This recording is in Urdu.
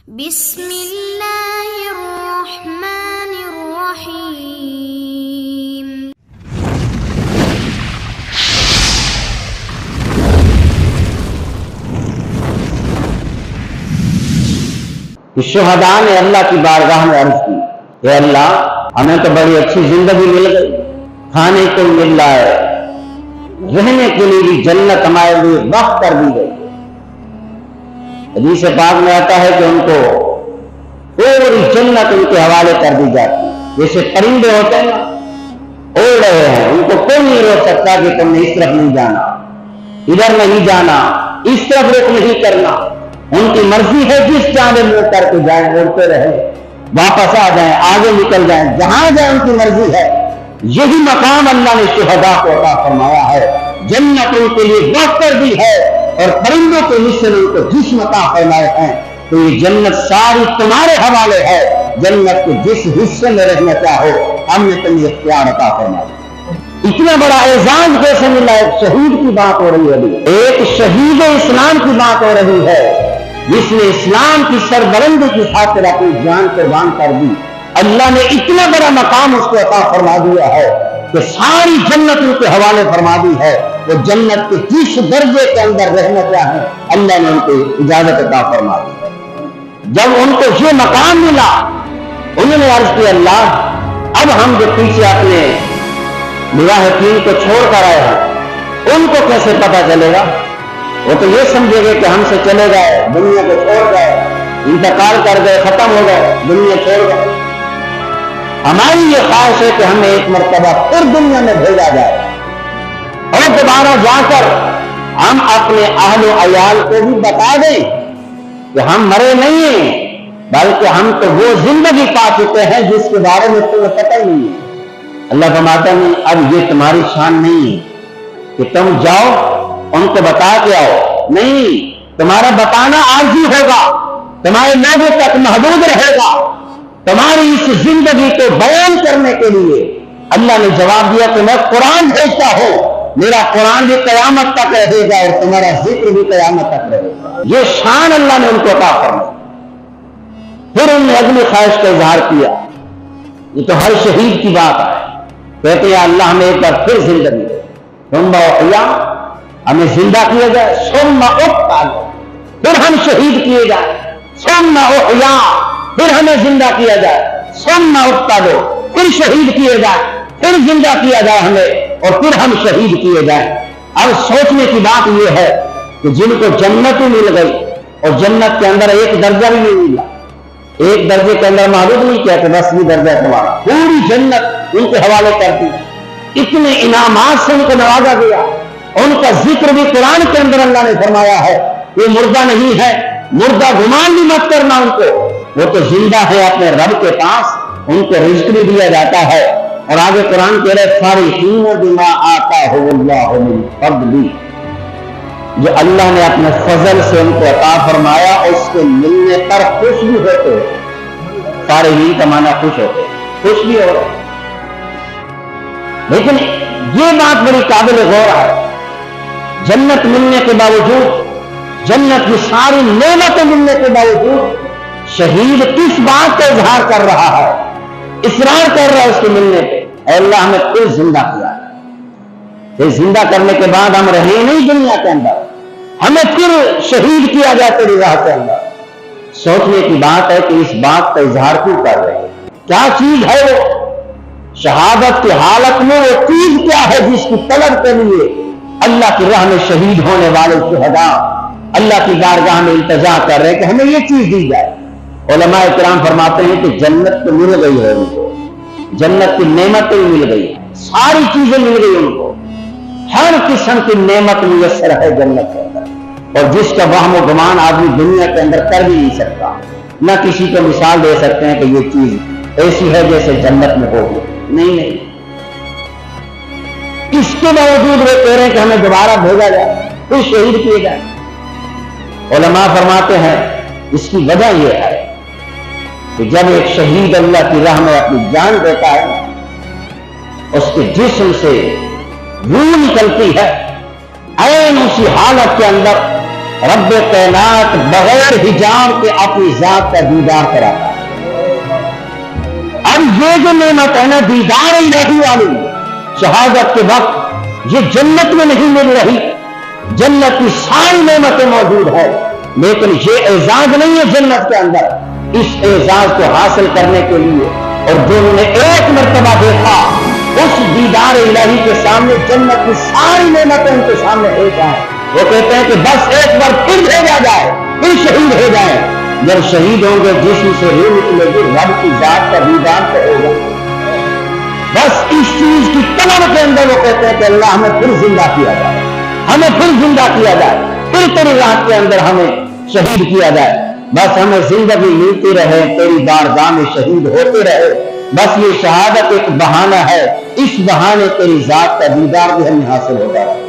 بسم اللہ الرحمن الرحیم۔ شہداء نے اللہ کی بارگاہ میں عرض کی، اے اللہ ہمیں تو بڑی اچھی زندگی مل گئی، کھانے کو مل رہا ہے، رہنے کے لیے بھی جنت ہمارے لیے وقف کر دی گئی۔ حدیث پاک میں آتا ہے کہ ان کو پوری جنت ان کے حوالے کر دی جاتی ہے، جیسے پرندے ہوتے ہیں نا، اڑ رہے ہیں، ان کو کوئی نہیں روک سکتا کہ تم نے اس طرف نہیں جانا، ادھر نہیں جانا، اس طرف رخ نہیں کرنا، ان کی مرضی ہے جس جانب میں کر کے جائیں، اڑتے رہے، واپس آ جائیں، آگے نکل جائیں، جہاں جائیں ان کی مرضی ہے۔ یہی مقام اللہ نے شہداء کو عطا فرمایا ہے، جنت ان کے لیے وقف کر دی ہے، اور پرندوں کے مثل ان کو جسم عطا فرمائے ہیں۔ تو یہ جنت ساری تمہارے حوالے ہے، جنت کے جس حصے میں رہنا چاہو ہم نے تمہیں اختیار عطا فرمایا۔ اتنا بڑا اعزاز کیسے ملا؟ ایک شہید کی بات ہو رہی ہے، ایک شہید اسلام کی بات ہو رہی ہے جس نے اسلام کی سربلندی کی خاطر اپنی جان قربان کر دی۔ اللہ نے اتنا بڑا مقام اس کو عطا فرما دیا ہے کہ ساری جنت ان کے حوالے فرما دی ہے۔ وہ جنت کے جس درجے کے اندر رہنا چاہیں اللہ نے ان کو اجازت عطا فرما دی۔ جب ان کو یہ مقام ملا، انہوں نے عرض کیا، اللہ اب ہم جو پیچھے اپنے مراحقین کو چھوڑ کر آئے ہیں ان کو کیسے پتا چلے گا؟ وہ تو یہ سمجھے گے کہ ہم سے چلے گئے، دنیا کو چھوڑ گئے، انتقال کر گئے، ختم ہو گئے، دنیا چھوڑ گئے۔ ہماری یہ خواہش ہے کہ ہمیں ایک مرتبہ پھر دنیا میں بھیجا جائے اور دوبارہ جا کر ہم اپنے اہل و عیال کو بھی بتا دیں کہ ہم مرے نہیں ہیں، بلکہ ہم تو وہ زندگی پا چکے ہیں جس کے بارے میں تمہیں پتہ ہی نہیں ہے۔ اللہ فرماتا نہیں، اب یہ تمہاری شان نہیں ہے کہ تم جاؤ ان کو بتا کے آؤ، نہیں، تمہارا بتانا عارضی ہوگا، تمہارے نوبے تک محدود رہے گا۔ تمہاری اس زندگی کو بیان کرنے کے لیے اللہ نے جواب دیا کہ میں قرآن بھیجتا ہوں، میرا قرآن بھی قیامت تک رہے گا اور تمہارا ذکر بھی قیامت تک رہے گا۔ یہ شان اللہ نے ان کو عطا فرمائی۔ پھر انہوں نے اگلی خواہش کا اظہار کیا، یہ تو ہر شہید کی بات ہے، کہتے ہیں اللہ ہمیں ایک بار پھر زندگی دے، ثم احیا، ہمیں زندہ کیا جائے، ثم اقتل، پھر ہم شہید کیے جائیں، ثم احیا، پھر ہمیں زندہ کیا جائے، ثم اقتل، پھر شہید کیے جائیں، پھر زندہ کیا جائے ہمیں، اور پھر ہم شہید کیے جائیں۔ اب سوچنے کی بات یہ ہے کہ جن کو جنت مل گئی اور جنت کے اندر ایک درجہ بھی نہیں ملا، ایک درجے کے اندر معلوم نہیں کیا کہ بس یہ درجہ تمہارا، پوری جنت ان کے حوالے کرتی، اتنے انعامات سے ان کو نوازا گیا۔ ان کا ذکر بھی قرآن کے اندر اللہ نے فرمایا ہے، وہ مردہ نہیں ہے، مردہ گمان بھی مت کرنا ان کو، وہ تو زندہ ہے اپنے رب کے پاس، ان کو رزق بھی دیا جاتا ہے۔ اور آگے قرآن کہہ رہے فارحین بما آتاہم اللہ من فضلہ، جو اللہ نے اپنے فضل سے ان کو عطا فرمایا اس کے ملنے پر خوش بھی ہوتے ہیں۔ فارحین کا معنی خوش ہوتے، خوش بھی ہو رہے۔ لیکن یہ بات بڑی قابل غور ہے، جنت ملنے کے باوجود، جنت کی ساری نعمتیں ملنے کے باوجود شہید کس بات کا اظہار کر رہا ہے، اصرار کر رہا ہے اس کے ملنے پہ؟ اے اللہ ہمیں پھر زندہ کیا، پھر زندہ کرنے کے بعد ہم رہے نہیں دنیا کے اندر، ہمیں پھر شہید کیا جائے تیری راہ کے اندر۔ سوچنے کی بات ہے کہ اس بات کا اظہار کیوں کر رہے ہیں؟ کیا چیز ہے وہ؟ شہادت کی حالت میں وہ چیز کیا ہے جس کی طلب کے لیے اللہ کی راہ میں شہید ہونے والے شہداء اللہ کی بارگاہ میں التجا کر رہے ہیں کہ ہمیں یہ چیز دی جائے؟ علماء کرام فرماتے ہیں کہ جنت تو مل گئی ہے ان کو، جنت کی نعمتیں مل گئی، ساری چیزیں مل گئی ان کو، ہر قسم کی نعمت میسر ہے جنت کے اندر، اور جس کا وہم و گمان آدمی دنیا کے اندر کر بھی نہیں سکتا۔ نہ کسی کو مثال دے سکتے ہیں کہ یہ چیز ایسی ہے جیسے جنت میں ہوگی، نہیں نہیں۔ اس کے باوجود وہ کہہ رہے ہیں کہ ہمیں دوبارہ بھیجا جائے، پھر شہید کیے جائے۔ علماء فرماتے ہیں اس کی وجہ یہ ہے کہ جب ایک شہید اللہ کی راہ میں اپنی جان دیتا ہے، اس کے جسم سے روح نکلتی ہے، عین اسی حالت کے اندر رب کائنات بغیر حجاب کے اپنی ذات کا دیدار کراتا ہے۔ اب یہ جو نعمت ہے نا دیدار الہی والی، شہادت کے وقت یہ جنت میں نہیں مل رہی، جنت کی ساری نعمتیں موجود ہے، لیکن یہ اعزاز نہیں ہے جنت کے اندر۔ اس اعزاز کو حاصل کرنے کے لیے اور جنہوں نے ایک مرتبہ دیکھا اس دیدار الہی کے سامنے جنت کی ساری نعمتیں ان کے سامنے ہو جائیں، وہ کہتے ہیں کہ بس ایک بار پھر بھیجا جائے، پھر شہید ہو جائے۔ جب شہید ہوں گے جسم سے روح نکلے گی، رب کی ذات کا دیدار تو ہوگا۔ بس اس چیز کی طلب کے اندر وہ کہتے ہیں کہ اللہ ہمیں پھر زندہ کیا جائے، ہمیں پھر زندہ کیا جائے، پھر تیری رات کے اندر ہمیں شہید کیا جائے، بس ہمیں زندگی ملتی رہے، تیری بارگاہ میں شہید ہوتے رہے۔ بس یہ شہادت ایک بہانہ ہے، اس بہانے تیری ذات کا دیدار بھی ہمیں حاصل ہوتا ہے۔